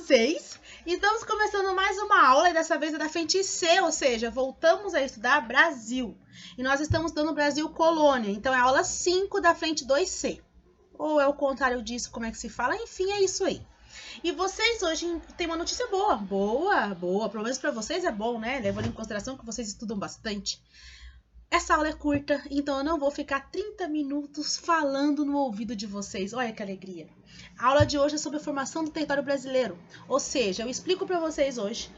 vocês? Estamos começando mais uma aula e dessa vez é da frente C, ou seja, voltamos a estudar Brasil. E nós estamos dando Brasil Colônia, então é a aula 5 da frente 2C. Ou é o contrário disso, como é que se fala? Enfim, é isso aí. E vocês hoje têm uma notícia boa. Boa. Pelo menos para vocês é bom, né? Levando em consideração que vocês estudam bastante. Essa aula é curta, então eu não vou ficar 30 minutos falando no ouvido de vocês. Olha que alegria. A aula de hoje é sobre a formação do território brasileiro. Ou seja, eu explico para vocês hoje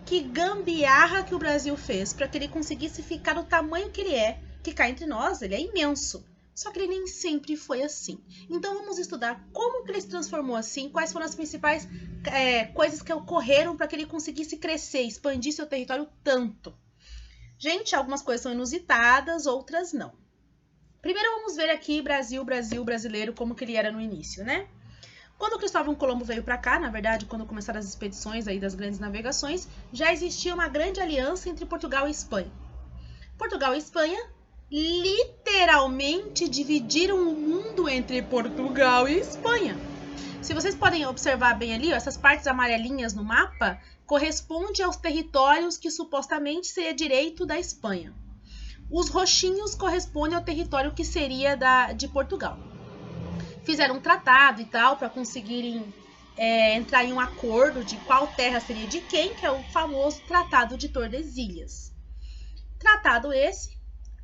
que gambiarra que o Brasil fez para que ele conseguisse ficar do tamanho que ele é, que cá entre nós ele é imenso. Só que ele nem sempre foi assim. Então vamos estudar como que ele se transformou assim, quais foram as principais coisas que ocorreram para que ele conseguisse crescer, expandir seu território tanto. Gente, algumas coisas são inusitadas, outras não. Primeiro vamos ver aqui Brasil brasileiro, como que ele era no início, né? Quando Cristóvão Colombo veio para cá, na verdade, quando começaram as expedições aí das grandes navegações, já existia uma grande aliança entre Portugal e Espanha. Portugal e Espanha literalmente dividiram o mundo entre Portugal e Espanha. Se vocês podem observar bem ali, ó, essas partes amarelinhas no mapa correspondem aos territórios que supostamente seria direito da Espanha. Os roxinhos correspondem ao território que seria de Portugal. Fizeram um tratado e tal para conseguirem entrar em um acordo de qual terra seria de quem, que é o famoso Tratado de Tordesilhas. Tratado esse,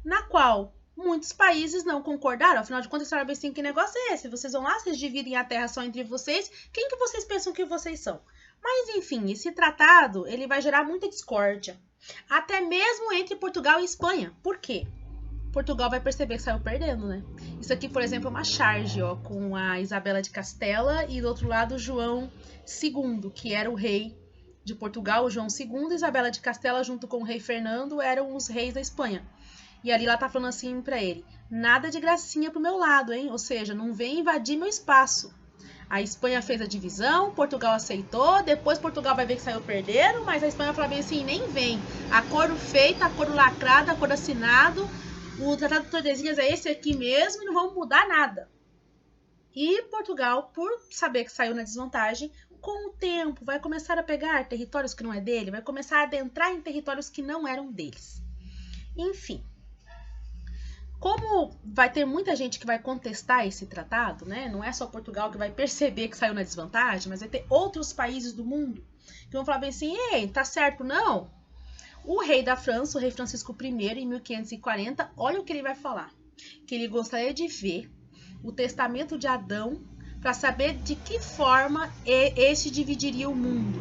na qual muitos países não concordaram, afinal de contas, você sabe assim, que negócio é esse? Vocês vão lá, vocês dividem a terra só entre vocês, quem que vocês pensam que vocês são? Mas, enfim, esse tratado ele vai gerar muita discórdia, até mesmo entre Portugal e Espanha. Por quê? Portugal vai perceber que saiu perdendo, né? Isso aqui, por exemplo, é uma charge, ó, com a Isabela de Castela e do outro lado João II, que era o rei de Portugal, o João II, e Isabela de Castela junto com o rei Fernando eram os reis da Espanha. E ali ela tá falando assim pra ele, nada de gracinha pro meu lado, hein? Ou seja, não vem invadir meu espaço. A Espanha fez a divisão, Portugal aceitou, depois Portugal vai ver que saiu perdendo, mas a Espanha fala bem assim, nem vem. Acordo feito, acordo lacrado, acordo assinado, o Tratado de Tordesilhas é esse aqui mesmo e não vamos mudar nada. E Portugal, por saber que saiu na desvantagem, com o tempo vai começar a pegar territórios que não é dele, vai começar a adentrar em territórios que não eram deles. Enfim. Como vai ter muita gente que vai contestar esse tratado, né? Não é só Portugal que vai perceber que saiu na desvantagem, mas vai ter outros países do mundo que vão falar bem assim, ei, tá certo não? O rei da França, o rei Francisco I, em 1540, olha o que ele vai falar. Que ele gostaria de ver o testamento de Adão para saber de que forma este dividiria o mundo.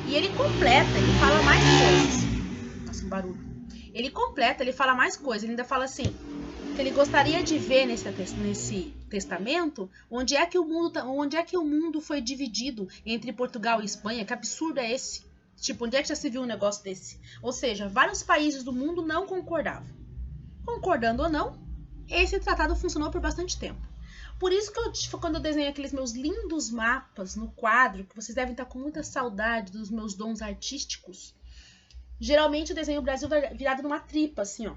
E ele completa, ele fala mais coisas. Nossa, um barulho. Ele completa, ele fala mais coisas, ele ainda fala assim, que ele gostaria de ver nesse testamento onde é que o mundo foi dividido entre Portugal e Espanha. Que absurdo é esse? Tipo, onde é que já se viu um negócio desse? Ou seja, vários países do mundo não concordavam. Concordando ou não, esse tratado funcionou por bastante tempo. Por isso que quando eu desenho aqueles meus lindos mapas no quadro, que vocês devem estar com muita saudade dos meus dons artísticos, geralmente eu desenho o Brasil virado numa tripa, assim, ó.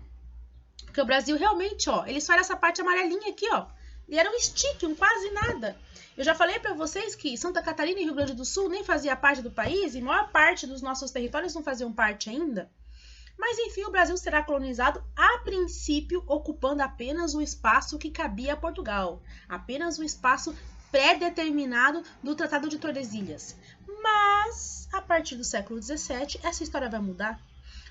Porque o Brasil realmente, ó, eles fazem essa parte amarelinha aqui, ó. E era um stick, um quase nada. Eu já falei pra vocês que Santa Catarina e Rio Grande do Sul nem fazia parte do país, e a maior parte dos nossos territórios não faziam parte ainda. Mas enfim, o Brasil será colonizado a princípio, ocupando apenas o espaço que cabia a Portugal. Apenas o espaço pré-determinado do Tratado de Tordesilhas. Mas, a partir do século XVII, essa história vai mudar.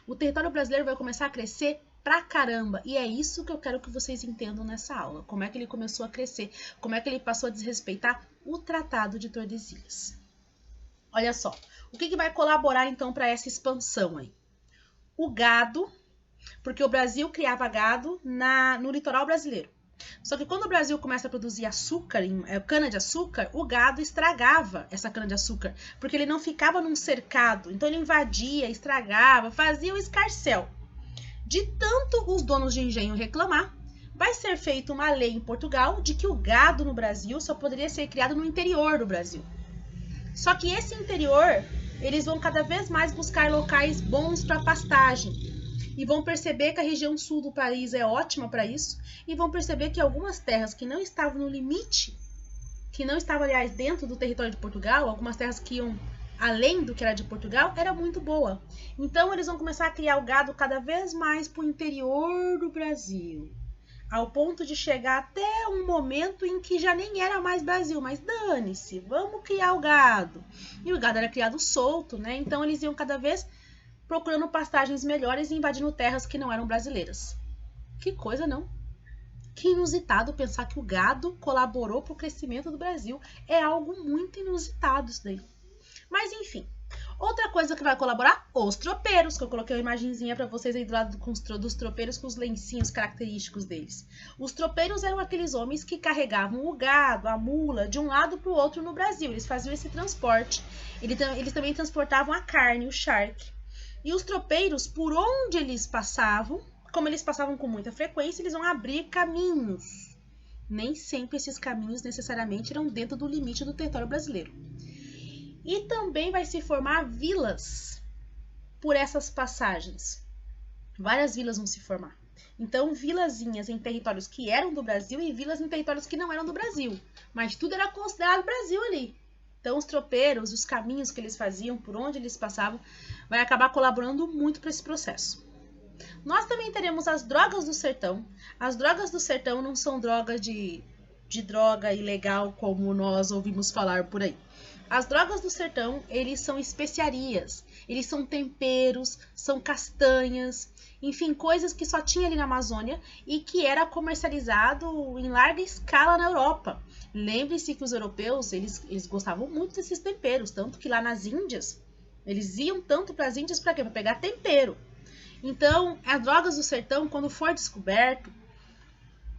O território brasileiro vai começar a crescer pra caramba. E é isso que eu quero que vocês entendam nessa aula. Como é que ele começou a crescer. Como é que ele passou a desrespeitar o Tratado de Tordesilhas. Olha só. O que vai colaborar então para essa expansão aí? O gado. Porque o Brasil criava gado no litoral brasileiro. Só que quando o Brasil começa a produzir açúcar, cana-de-açúcar, o gado estragava essa cana-de-açúcar. Porque ele não ficava num cercado. Então ele invadia, estragava, fazia o escarcéu. De tanto os donos de engenho reclamar, vai ser feita uma lei em Portugal de que o gado no Brasil só poderia ser criado no interior do Brasil. Só que esse interior, eles vão cada vez mais buscar locais bons para pastagem. E vão perceber que a região sul do país é ótima para isso. E vão perceber que algumas terras que não estavam no limite, que não estavam, aliás, dentro do território de Portugal, algumas terras que iam além do que era de Portugal, era muito boa. Então eles vão começar a criar o gado cada vez mais para o interior do Brasil, ao ponto de chegar até um momento em que já nem era mais Brasil, mas dane-se, vamos criar o gado. E o gado era criado solto, né? Então eles iam cada vez procurando pastagens melhores e invadindo terras que não eram brasileiras. Que coisa, não? Que inusitado pensar que o gado colaborou para o crescimento do Brasil. É algo muito inusitado isso daí. Mas enfim, outra coisa que vai colaborar, os tropeiros, que eu coloquei uma imagenzinha para vocês aí do lado dos tropeiros com os lencinhos característicos deles. Os tropeiros eram aqueles homens que carregavam o gado, a mula, de um lado para o outro no Brasil. Eles faziam esse transporte. Eles também transportavam a carne, o charque. E os tropeiros, por onde eles passavam, como eles passavam com muita frequência, eles vão abrir caminhos. Nem sempre esses caminhos necessariamente eram dentro do limite do território brasileiro. E também vai se formar vilas por essas passagens. Várias vilas vão se formar. Então, vilazinhas em territórios que eram do Brasil e vilas em territórios que não eram do Brasil. Mas tudo era considerado Brasil ali. Então, os tropeiros, os caminhos que eles faziam, por onde eles passavam, vai acabar colaborando muito para esse processo. Nós também teremos as drogas do sertão. As drogas do sertão não são drogas de droga ilegal como nós ouvimos falar por aí. As drogas do sertão, eles são especiarias, eles são temperos, são castanhas, enfim, coisas que só tinha ali na Amazônia e que era comercializado em larga escala na Europa. Lembre-se que os europeus, eles gostavam muito desses temperos, tanto que lá nas Índias, eles iam tanto para as Índias para quê? Para pegar tempero. Então, as drogas do sertão, quando for descoberto,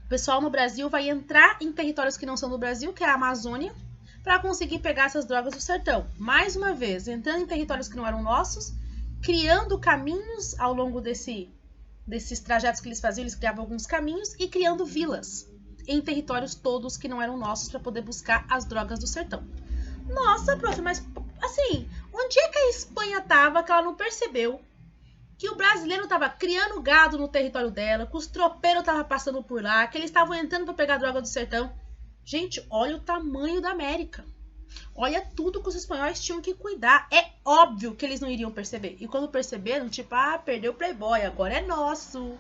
o pessoal no Brasil vai entrar em territórios que não são do Brasil, que é a Amazônia, para conseguir pegar essas drogas do sertão. Mais uma vez, entrando em territórios que não eram nossos, criando caminhos ao longo desses trajetos que eles faziam, eles criavam alguns caminhos e criando vilas em territórios todos que não eram nossos para poder buscar as drogas do sertão. Nossa, prof, mas assim, onde é que a Espanha estava que ela não percebeu que o brasileiro estava criando gado no território dela, que os tropeiros estavam passando por lá, que eles estavam entrando para pegar droga do sertão? Gente, olha o tamanho da América. Olha tudo que os espanhóis tinham que cuidar. É óbvio que eles não iriam perceber. E quando perceberam, tipo, perdeu o Playboy, agora é nosso.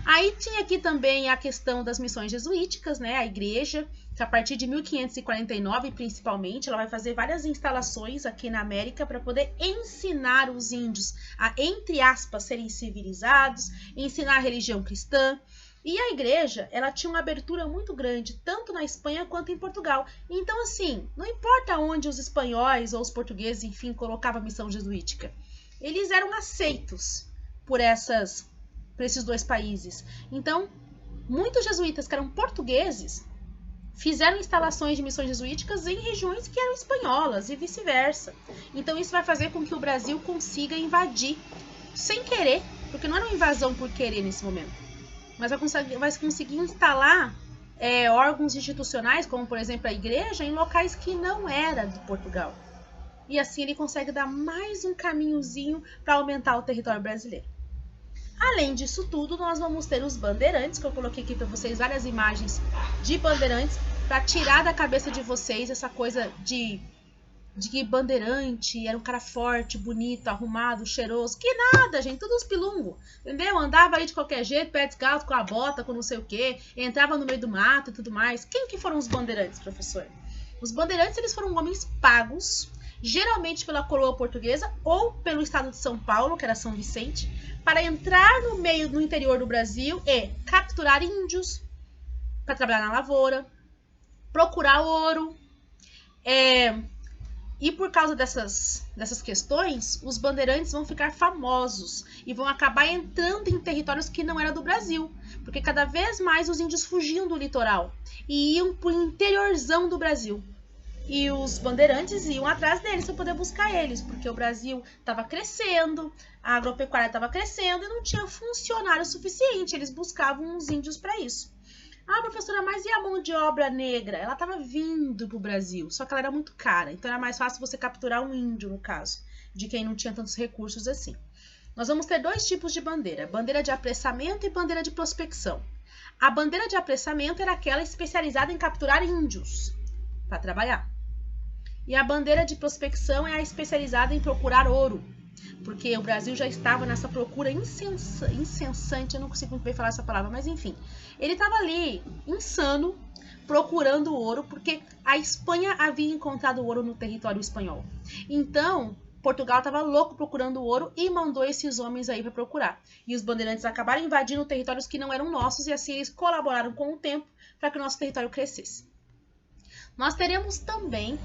Aí tinha aqui também a questão das missões jesuíticas, né? A igreja, que a partir de 1549, principalmente, ela vai fazer várias instalações aqui na América para poder ensinar os índios a, entre aspas, serem civilizados, ensinar a religião cristã. E a igreja, ela tinha uma abertura muito grande, tanto na Espanha quanto em Portugal. Então, assim, não importa onde os espanhóis ou os portugueses, enfim, colocavam a missão jesuítica, eles eram aceitos por esses dois países. Então, muitos jesuítas que eram portugueses fizeram instalações de missões jesuíticas em regiões que eram espanholas e vice-versa. Então, isso vai fazer com que o Brasil consiga invadir sem querer, porque não era uma invasão por querer nesse momento. Mas vai conseguir instalar órgãos institucionais, como por exemplo a igreja, em locais que não era de Portugal. E assim ele consegue dar mais um caminhozinho para aumentar o território brasileiro. Além disso tudo, nós vamos ter os bandeirantes, que eu coloquei aqui para vocês várias imagens de bandeirantes, para tirar da cabeça de vocês essa coisa de que bandeirante era um cara forte, bonito, arrumado, cheiroso. Que nada, gente, tudo uns pilungos, entendeu? Andava aí de qualquer jeito, pé descalço, com a bota, com não sei o quê, entrava no meio do mato e tudo mais. Quem que foram os bandeirantes, professor? Os bandeirantes, eles foram homens pagos, geralmente pela coroa portuguesa ou pelo estado de São Paulo, que era São Vicente, para entrar no interior do Brasil e capturar índios, para trabalhar na lavoura, procurar ouro, E por causa dessas questões, os bandeirantes vão ficar famosos e vão acabar entrando em territórios que não eram do Brasil, porque cada vez mais os índios fugiam do litoral e iam para o interiorzão do Brasil. E os bandeirantes iam atrás deles para poder buscar eles, porque o Brasil estava crescendo, a agropecuária estava crescendo e não tinha funcionário suficiente. Eles buscavam os índios para isso. Professora, mas e a mão de obra negra? Ela estava vindo para o Brasil, só que ela era muito cara. Então era mais fácil você capturar um índio, no caso, de quem não tinha tantos recursos assim. Nós vamos ter dois tipos de bandeira. Bandeira de apressamento e bandeira de prospecção. A bandeira de apressamento era aquela especializada em capturar índios para trabalhar. E a bandeira de prospecção é a especializada em procurar ouro, porque o Brasil já estava nessa procura incessante, eu não consigo muito bem falar essa palavra, mas enfim. Ele estava ali, insano, procurando ouro, porque a Espanha havia encontrado ouro no território espanhol. Então, Portugal estava louco procurando ouro e mandou esses homens aí para procurar. E os bandeirantes acabaram invadindo territórios que não eram nossos e assim eles colaboraram com o tempo para que o nosso território crescesse. Nós teremos também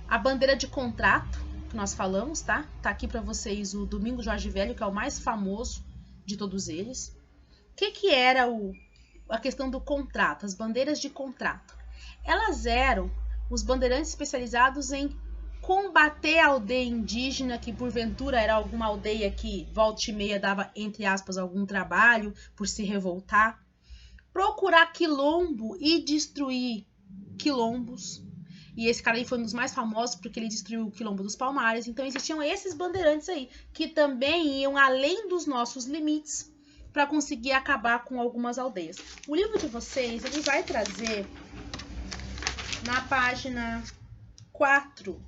a bandeira de contrato, que nós falamos, tá? Tá aqui para vocês o Domingos Jorge Velho, que é o mais famoso de todos eles. O que era a questão do contrato, as bandeiras de contrato? Elas eram os bandeirantes especializados em combater a aldeia indígena, que porventura era alguma aldeia que volta e meia dava, entre aspas, algum trabalho por se revoltar, procurar quilombo e destruir quilombos. E esse cara aí foi um dos mais famosos porque ele destruiu o quilombo dos Palmares. Então existiam esses bandeirantes aí que também iam além dos nossos limites para conseguir acabar com algumas aldeias. O livro de vocês, ele vai trazer na página 4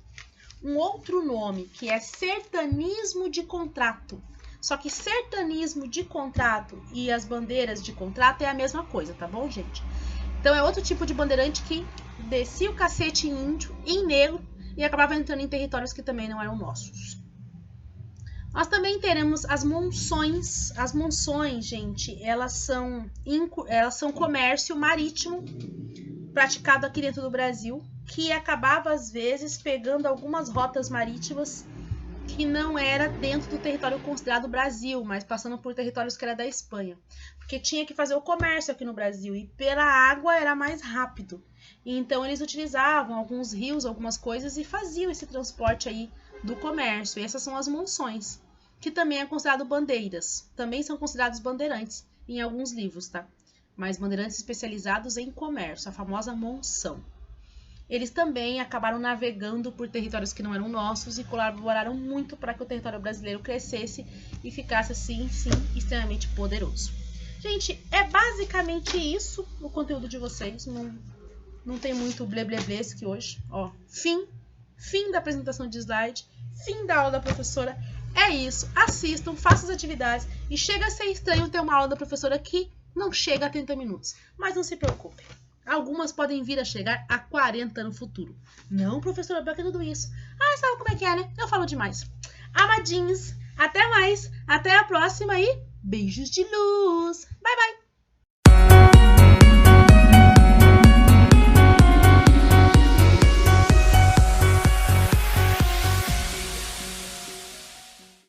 um outro nome, que é sertanismo de contrato. Só que sertanismo de contrato e as bandeiras de contrato é a mesma coisa, tá bom, gente? Então é outro tipo de bandeirante que descia o cacete em índio, em negro, e acabava entrando em territórios que também não eram nossos. Nós também teremos as monções. As monções, gente, elas são comércio marítimo praticado aqui dentro do Brasil, que acabava às vezes pegando algumas rotas marítimas que não era dentro do território considerado Brasil, mas passando por territórios que era da Espanha, porque tinha que fazer o comércio aqui no Brasil e pela água era mais rápido. E então eles utilizavam alguns rios, algumas coisas e faziam esse transporte aí do comércio. E essas são as monções, que também é considerado bandeiras, também são considerados bandeirantes em alguns livros, tá? Mas bandeirantes especializados em comércio, a famosa monção. Eles também acabaram navegando por territórios que não eram nossos e colaboraram muito para que o território brasileiro crescesse e ficasse assim, sim, extremamente poderoso. Gente, é basicamente isso o conteúdo de vocês. Não tem muito blé-blé-blé hoje. Ó, fim da apresentação de slide, fim da aula da professora. É isso, assistam, façam as atividades e chega a ser estranho ter uma aula da professora que não chega a 30 minutos. Mas não se preocupe. Algumas podem vir a chegar a 40 no futuro. Não, professora, para que tudo isso? Ah, sabe como é que é, né? Eu falo demais. Amadinhos, até mais, até a próxima e beijos de luz. Bye, bye.